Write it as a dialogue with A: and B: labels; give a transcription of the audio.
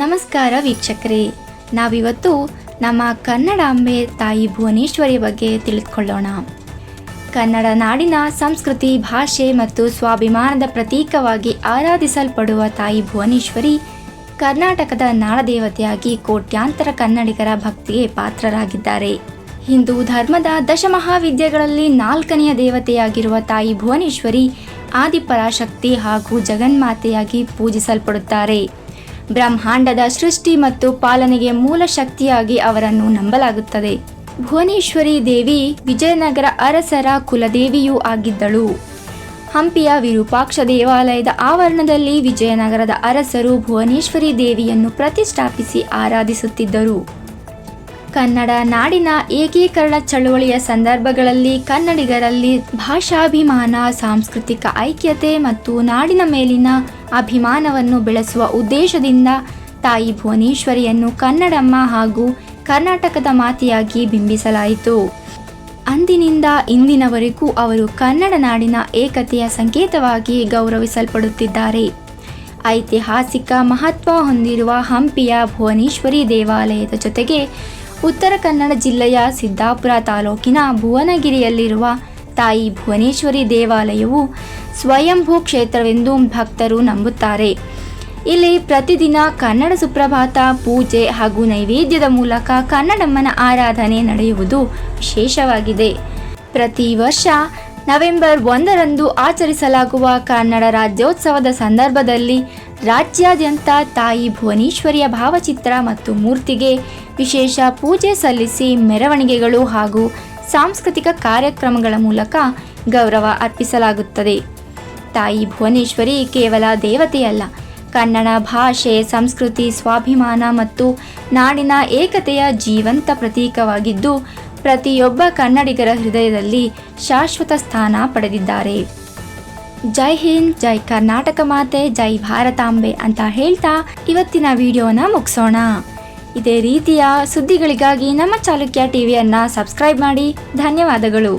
A: ನಮಸ್ಕಾರ ವೀಕ್ಷಕರೇ, ನಾವಿವತ್ತು ನಮ್ಮ ಕನ್ನಡಾಂಬೆ ತಾಯಿ ಭುವನೇಶ್ವರಿ ಬಗ್ಗೆ ತಿಳಿದುಕೊಳ್ಳೋಣ. ಕನ್ನಡ ನಾಡಿನ ಸಂಸ್ಕೃತಿ, ಭಾಷೆ ಮತ್ತು ಸ್ವಾಭಿಮಾನದ ಪ್ರತೀಕವಾಗಿ ಆರಾಧಿಸಲ್ಪಡುವ ತಾಯಿ ಭುವನೇಶ್ವರಿ ಕರ್ನಾಟಕದ ನಾಡದೇವತೆಯಾಗಿ ಕೋಟ್ಯಾಂತರ ಕನ್ನಡಿಗರ ಭಕ್ತಿಗೆ ಪಾತ್ರರಾಗಿದ್ದಾರೆ. ಹಿಂದೂ ಧರ್ಮದ ದಶಮಹಾವಿದ್ಯೆಗಳಲ್ಲಿ 4ನೆಯ ದೇವತೆಯಾಗಿರುವ ತಾಯಿ ಭುವನೇಶ್ವರಿ ಆದಿಪರಾಶಕ್ತಿ ಹಾಗೂ ಜಗನ್ಮಾತೆಯಾಗಿ ಪೂಜಿಸಲ್ಪಡುತ್ತಾರೆ. ಬ್ರಹ್ಮಾಂಡದ ಸೃಷ್ಟಿ ಮತ್ತು ಪಾಲನೆಗೆ ಮೂಲ ಶಕ್ತಿಯಾಗಿ ಅವರನ್ನು ನಂಬಲಾಗುತ್ತದೆ. ಭುವನೇಶ್ವರಿ ದೇವಿ ವಿಜಯನಗರ ಅರಸರ ಕುಲದೇವಿಯೂ ಆಗಿದ್ದಳು. ಹಂಪಿಯ ವಿರೂಪಾಕ್ಷ ದೇವಾಲಯದ ಆವರಣದಲ್ಲಿ ವಿಜಯನಗರದ ಅರಸರು ಭುವನೇಶ್ವರಿ ದೇವಿಯನ್ನು ಪ್ರತಿಷ್ಠಾಪಿಸಿ ಆರಾಧಿಸುತ್ತಿದ್ದರು. ಕನ್ನಡ ನಾಡಿನ ಏಕೀಕರಣ ಚಳವಳಿಯ ಸಂದರ್ಭಗಳಲ್ಲಿ ಕನ್ನಡಿಗರಲ್ಲಿ ಭಾಷಾಭಿಮಾನ, ಸಾಂಸ್ಕೃತಿಕ ಐಕ್ಯತೆ ಮತ್ತು ನಾಡಿನ ಮೇಲಿನ ಅಭಿಮಾನವನ್ನು ಬೆಳೆಸುವ ಉದ್ದೇಶದಿಂದ ತಾಯಿ ಭುವನೇಶ್ವರಿಯನ್ನು ಕನ್ನಡಮ್ಮ ಹಾಗೂ ಕರ್ನಾಟಕದ ಮಾತೆಯಾಗಿ ಬಿಂಬಿಸಲಾಯಿತು. ಅಂದಿನಿಂದ ಇಂದಿನವರೆಗೂ ಅವರು ಕನ್ನಡ ನಾಡಿನ ಏಕತೆಯ ಸಂಕೇತವಾಗಿ ಗೌರವಿಸಲ್ಪಡುತ್ತಿದ್ದಾರೆ. ಐತಿಹಾಸಿಕ ಮಹತ್ವ ಹೊಂದಿರುವ ಹಂಪಿಯ ಭುವನೇಶ್ವರಿ ದೇವಾಲಯದ ಜೊತೆಗೆ ಉತ್ತರ ಕನ್ನಡ ಜಿಲ್ಲೆಯ ಸಿದ್ದಾಪುರ ತಾಲೂಕಿನ ಭುವನಗಿರಿಯಲ್ಲಿರುವ ತಾಯಿ ಭುವನೇಶ್ವರಿ ದೇವಾಲಯವು ಸ್ವಯಂಭೂ ಕ್ಷೇತ್ರವೆಂದು ಭಕ್ತರು ನಂಬುತ್ತಾರೆ. ಇಲ್ಲಿ ಪ್ರತಿದಿನ ಕನ್ನಡ ಸುಪ್ರಭಾತ, ಪೂಜೆ ಹಾಗೂ ನೈವೇದ್ಯದ ಮೂಲಕ ಕನ್ನಡಮ್ಮನ ಆರಾಧನೆ ನಡೆಯುವುದು ವಿಶೇಷವಾಗಿದೆ. ಪ್ರತಿ ವರ್ಷ ನವೆಂಬರ್ 1ರಂದು ಆಚರಿಸಲಾಗುವ ಕನ್ನಡ ರಾಜ್ಯೋತ್ಸವದ ಸಂದರ್ಭದಲ್ಲಿ ರಾಜ್ಯಾದ್ಯಂತ ತಾಯಿ ಭುವನೇಶ್ವರಿಯ ಭಾವಚಿತ್ರ ಮತ್ತು ಮೂರ್ತಿಗೆ ವಿಶೇಷ ಪೂಜೆ ಸಲ್ಲಿಸಿ ಮೆರವಣಿಗೆಗಳು ಹಾಗೂ ಸಾಂಸ್ಕೃತಿಕ ಕಾರ್ಯಕ್ರಮಗಳ ಮೂಲಕ ಗೌರವ ಅರ್ಪಿಸಲಾಗುತ್ತದೆ. ತಾಯಿ ಭುವನೇಶ್ವರಿ ಕೇವಲ ದೇವತೆಯಲ್ಲ, ಕನ್ನಡ ಭಾಷೆ, ಸಂಸ್ಕೃತಿ, ಸ್ವಾಭಿಮಾನ ಮತ್ತು ನಾಡಿನ ಏಕತೆಯ ಜೀವಂತ ಪ್ರತೀಕವಾಗಿದ್ದು ಪ್ರತಿಯೊಬ್ಬ ಕನ್ನಡಿಗರ ಹೃದಯದಲ್ಲಿ ಶಾಶ್ವತ ಸ್ಥಾನ ಪಡೆದಿದ್ದಾರೆ. ಜೈ ಹಿಂದ್, ಜೈ ಕರ್ನಾಟಕ ಮಾತೆ, ಜೈ ಭಾರತಾಂಬೆ ಅಂತ ಹೇಳ್ತಾ ಇವತ್ತಿನ ವಿಡಿಯೋನ ಮುಗಿಸೋಣ. ಇದೇ ರೀತಿಯ ಸುದ್ದಿಗಳಿಗಾಗಿ ನಮ್ಮ ಚಾಲುಕ್ಯ ಟಿವಿಯನ್ನು ಸಬ್ಸ್ಕ್ರೈಬ್ ಮಾಡಿ. ಧನ್ಯವಾದಗಳು.